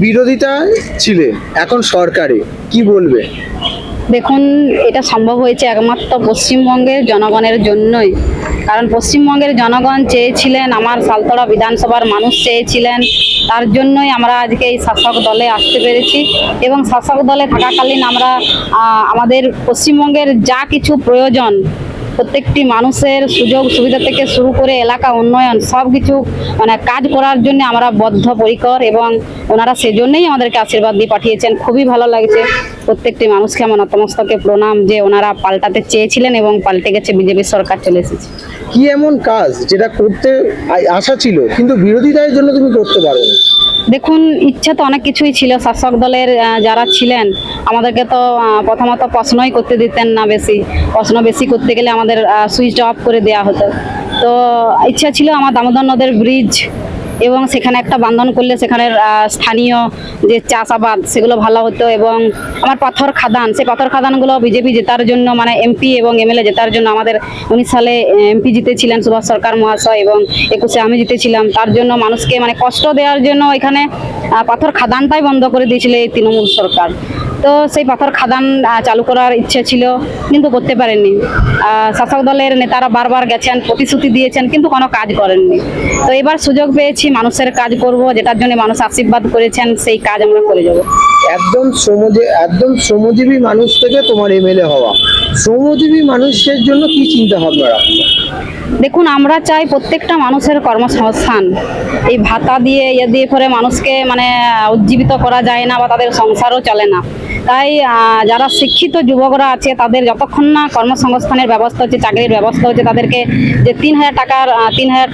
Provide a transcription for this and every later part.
বিরোধিতায় ছিলে, এখন সরকারে, কি বলবে? দেখুন, এটা সম্ভব হয়েছে একমাত্র পশ্চিমবঙ্গের জনগণের জন্যই। কারণ পশ্চিমবঙ্গের জনগণ চেয়েছিলেন, আমার সালতোড়া বিধানসভার মানুষ চেয়েছিলেন, তার জন্যই আমরা আজকে এই শাসক দলে আসতে পেরেছি। এবং শাসক দলে থাকাকালীন আমরা আমাদের পশ্চিমবঙ্গের যা কিছু প্রয়োজন, প্রত্যেকটি মানুষের সুযোগ সুবিধা থেকে শুরু করে এলাকা উন্নয়ন সব কিছু মানে কাজ করার জন্য আমরা বদ্ধপরিকর, এবং ওনারা সেজন্যই আমাদেরকে আশীর্বাদ দিয়ে পাঠিয়েছেন। খুবই ভালো লাগছে, প্রত্যেকটি মানুষকে আমার নতমস্তকে প্রণাম যে ওনারা পাল্টাতে চেয়েছিলেন এবং পাল্টে গেছে, বিজেপি সরকার চলে এসেছে। কি এমন কাজ যেটা করতে আশা ছিল কিন্তু বিরোধিতার জন্য তুমি করতে পারো না? দেখুন, ইচ্ছা তো অনেক কিছুই ছিল। শাসক দলের যারা ছিলেন আমাদেরকে তো প্রথমত প্রশ্নই করতে দিতেন না, প্রশ্ন বেশি করতে গেলে আমাদের সুইচ অফ করে দেওয়া হতো। তো ইচ্ছা ছিল আমার দামোদর নদের ব্রিজ এবং সেখানে একটা বান্ধন করলে সেখানের স্থানীয় যে চাষাবাদ সেগুলো ভালো হতো, এবং আমার পাথর খাদান, সেই পাথর খাদানগুলো বিজেপি জেতার জন্য মানে এমপি এবং এমএলএ জেতার জন্য, আমাদের 19 সালে এমপি জিতেছিলেন সুভাষ সরকার মহাশয় এবং 21-এ আমি জিতেছিলাম, তার জন্য মানুষকে মানে কষ্ট দেওয়ার জন্য এখানে পাথর খাদানটাই বন্ধ করে দিয়েছিল এই তৃণমূল সরকার। তো সেই পাথর খাদান চালু করার ইচ্ছে ছিল কিন্তু করতে পারেননি। শাসক দলের নেতারা বারবার গেছেন, প্রতিশ্রুতি দিয়েছেন কিন্তু কোনো কাজ করেননি। তো এবার সুযোগ পেয়েছি, মানুষের কাজ করব, যেটার জন্য মানুষ আশীর্বাদ করেছেন, সেই কাজ আমরা করে যাব। একদম শ্রমজীবী মানুষ থেকে তোমার এমএলএ হওয়া, শ্রমজীবী মানুষের জন্য কি চিন্তা ভাবনা রাখো? দেখুন, আমরা চাই প্রত্যেকটা মানুষের কর্মসংস্থান। এই ভাতা দিয়ে দিয়ে করে মানুষকে মানে উজ্জীবিত করা যায় না বা তাদের সংসারও চলে না। তাই যারা শিক্ষিত যুবকরা আছে তাদের যতক্ষণ না কর্মসংস্থানের ব্যবস্থা হচ্ছে, চাকরির ব্যবস্থা হচ্ছে, তাদেরকে যে 3,000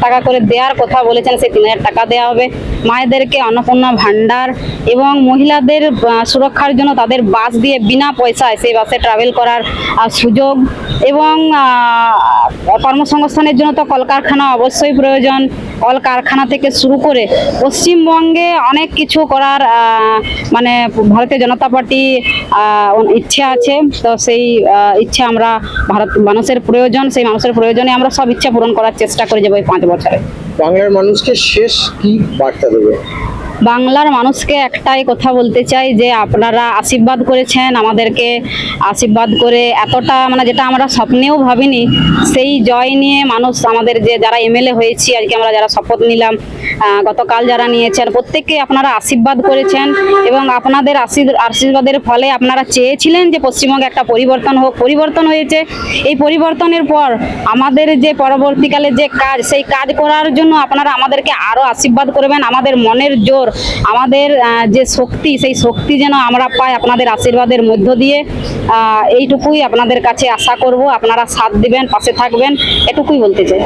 টাকা করে দেওয়ার কথা বলেছেন সেই 3,000 টাকা দেওয়া হবে। মায়েদেরকে অন্নপূর্ণা ভাণ্ডার এবং মহিলাদের সুরক্ষার জন্য তাদের বাস দিয়ে বিনা পয়সায় সেই বাসে ট্রাভেল করার সুযোগ, এবং কর্মসংস্থানের জন্য তো কলকারখানা অবশ্যই প্রয়োজন। কলকারখানা থেকে শুরু করে পশ্চিমবঙ্গে অনেক কিছু করার মানে ভারতীয় জনতা পার্টি ইচ্ছা আছে। তো সেই ইচ্ছা আমরা মানুষের প্রয়োজন, সেই মানুষের প্রয়োজনে আমরা সব ইচ্ছা পূরণ করার চেষ্টা করে যাবো এই 5 বছরে। বাংলার মানুষকে শেষ কি বার্তা দেবে? বাংলার মানুষকে একটাই কথা বলতে চাই যে আপনারা আশীর্বাদ করেছেন, আমাদেরকে আশীর্বাদ করে এতটা মানে যেটা আমরা স্বপ্নেও ভাবিনি সেই জয় নিয়ে মানুষ আমাদের যে যারা এমএলএ হয়েছি আজকে আমরা যারা শপথ নিলাম, গতকাল যারা নিয়েছেন, প্রত্যেককে আপনারা আশীর্বাদ করেছেন এবং আপনাদের আশীর্বাদের ফলে আপনারা চেয়েছিলেন যে পশ্চিমবঙ্গে একটা পরিবর্তন হোক, পরিবর্তন হয়েছে। এই পরিবর্তনের পর আমাদের যে পরবর্তীকালে যে কাজ, সেই কাজ করার জন্য আপনারা আমাদেরকে আরও আশীর্বাদ করবেন। আমাদের মনের জোর, আমাদের যে শক্তি, সেই শক্তি যেন আমরা পাই আপনাদের আশীর্বাদের মধ্য দিয়ে। এইটুকুই আপনাদের কাছে আশা করব, আপনারা সাথ দিবেন, পাশে থাকবেন, এটুকুই বলতে চাই।